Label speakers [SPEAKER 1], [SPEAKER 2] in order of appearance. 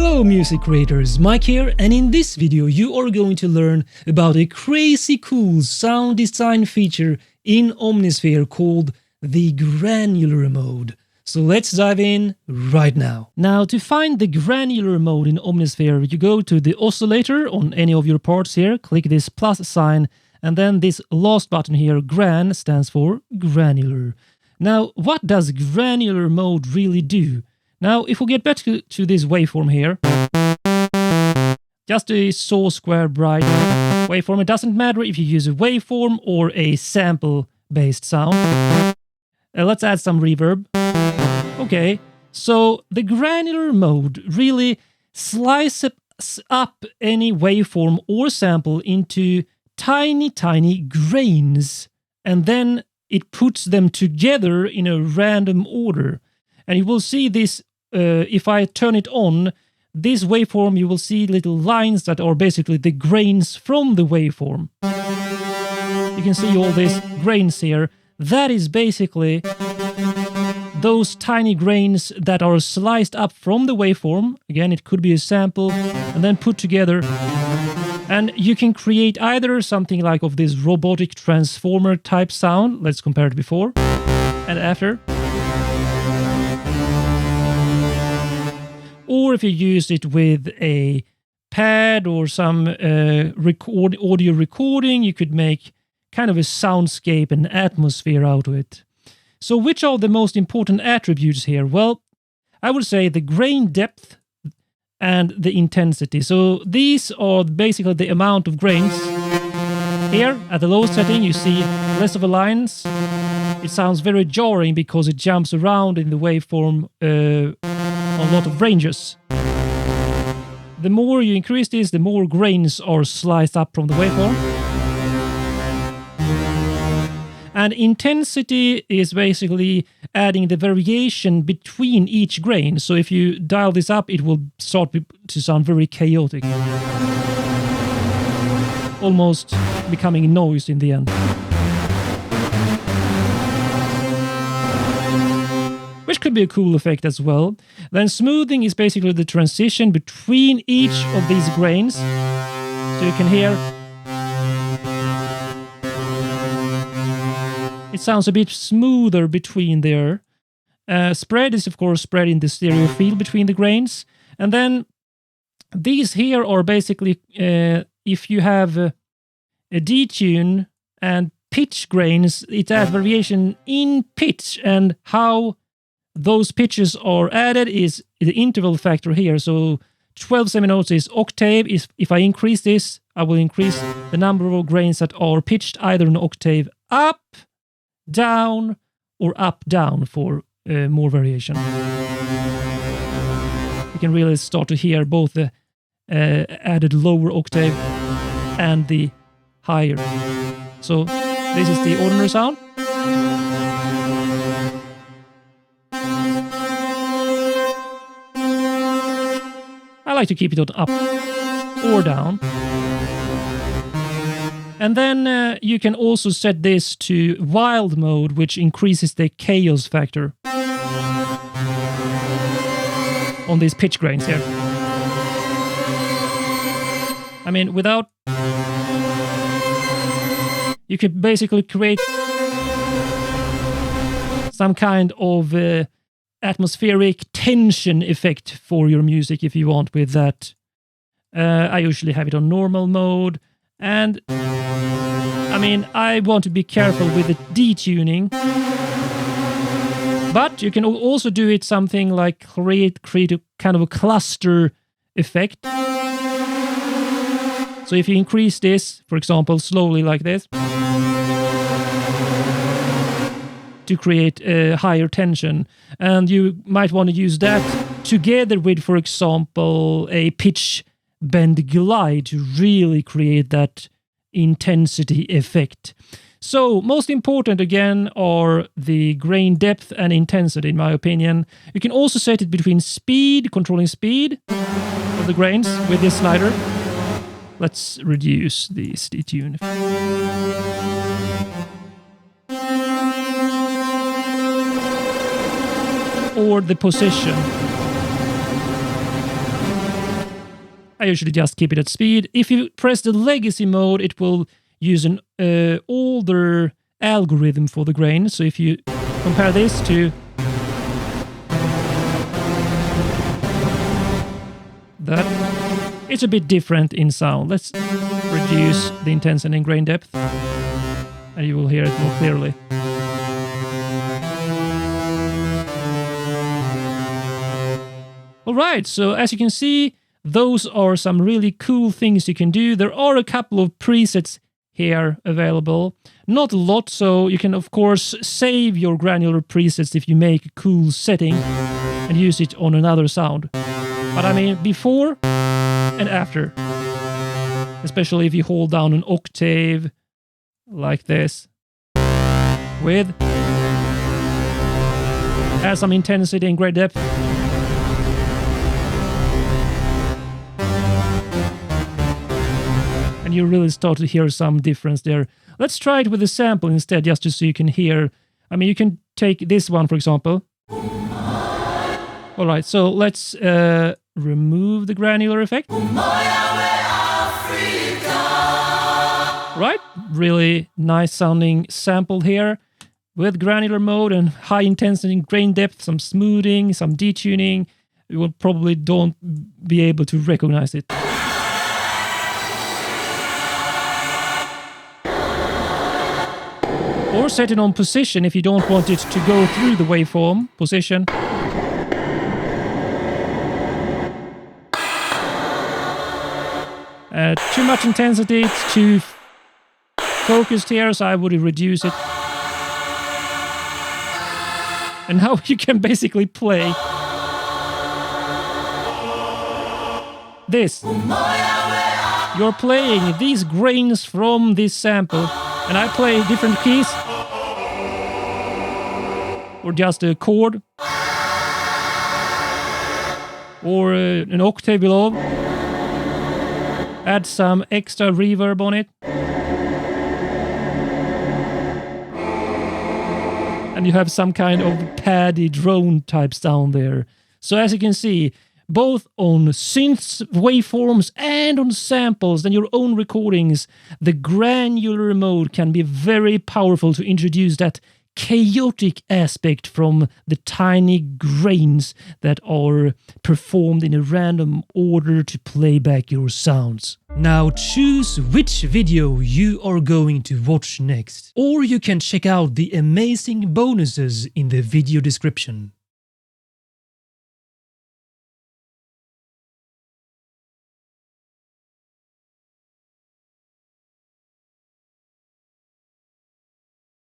[SPEAKER 1] Hello music creators, Mike here, and in this video you are going to learn about a crazy cool sound design feature in Omnisphere called the Granular mode. So let's dive in right now. Now, to find the Granular mode in Omnisphere, you go to the oscillator on any of your parts here, click this plus sign, and then this last button here, Gran, stands for Granular. Now, what does Granular mode really do? Now, if we get back to this waveform here, just a saw square bright waveform, it doesn't matter if you use a waveform or a sample-based sound. Let's add some reverb. Okay, so the Granular mode really slices up any waveform or sample into tiny grains, and then it puts them together in a random order. And you will see this, if I turn it on, this waveform, you will see little lines that are basically the grains from the waveform. You can see all these grains here. That is basically those tiny grains that are sliced up from the waveform. Again, it could be a sample, and then put together. And you can create either something like of this robotic transformer type sound. Let's compare it before and after. Or if you use it with a pad or some audio recording, you could make kind of a soundscape and atmosphere out of it. So which are the most important attributes here? Well, I would say the grain depth and the intensity. So these are basically the amount of grains. Here, at the lowest setting, you see less of a lines. It sounds very jarring because it jumps around in the waveform a lot of ranges. The more you increase this, the more grains are sliced up from the waveform. And intensity is basically adding the variation between each grain. So if you dial this up, it will start to sound very chaotic. Almost becoming noise in the end. Which could be a cool effect as well. Then smoothing is basically the transition between each of these grains. So you can hear it sounds a bit smoother between there. Spread is of course spreading the stereo field between the grains. And then these here are basically if you have a detune and pitch grains, it adds variation in pitch, and how those pitches are added is the interval factor here. So 12 seminotes is octave. If I increase this, I will increase the number of grains that are pitched either an octave up, down, or up, down for more variation. You can really start to hear both the added lower octave and the higher. So this is the ordinary sound. I like to keep it on up or down. And then you can also set this to wild mode, which increases the chaos factor on these pitch grains here. I mean, without... You could basically create some kind of atmospheric tension effect for your music if you want with that. I usually have it on normal mode, and I mean, I want to be careful with the detuning, but you can also do it something like create a kind of a cluster effect. So if you increase this, for example, slowly like this, to create a higher tension, and you might want to use that together with, for example, a pitch bend glide to really create that intensity effect. So most important again are the grain depth and intensity, in my opinion. You can also set it between speed, controlling speed of the grains with this slider. Let's reduce this detune. Or the position. I usually just keep it at speed. If you press the legacy mode, it will use an older algorithm for the grain. So if you compare this to that, it's a bit different in sound. Let's reduce the intensity and grain depth, and you will hear it more clearly. Alright, so as you can see, those are some really cool things you can do. There are a couple of presets here available. Not a lot, so you can of course save your granular presets if you make a cool setting and use it on another sound. But I mean, before and after. Especially if you hold down an octave like this. Add some intensity and great depth. And you really start to hear some difference there. Let's try it with a sample instead, just so you can hear. I mean, you can take this one, for example. All right, so let's remove the granular effect. Right, really nice sounding sample here with granular mode and high intensity grain depth, some smoothing, some detuning. You will probably don't be able to recognize it. Or set it on position if you don't want it to go through the waveform. Position. Too much intensity, it's too focused here, so I would reduce it. And now you can basically play this. You're playing these grains from this sample, and I play different keys. Or just a chord. Or an octave below. Add some extra reverb on it. And you have some kind of paddy drone type sound there. So as you can see, both on synths, waveforms, and on samples and your own recordings, the granular mode can be very powerful to introduce that chaotic aspect from the tiny grains that are performed in a random order to play back your sounds. Now choose which video you are going to watch next, or you can check out the amazing bonuses in the video description.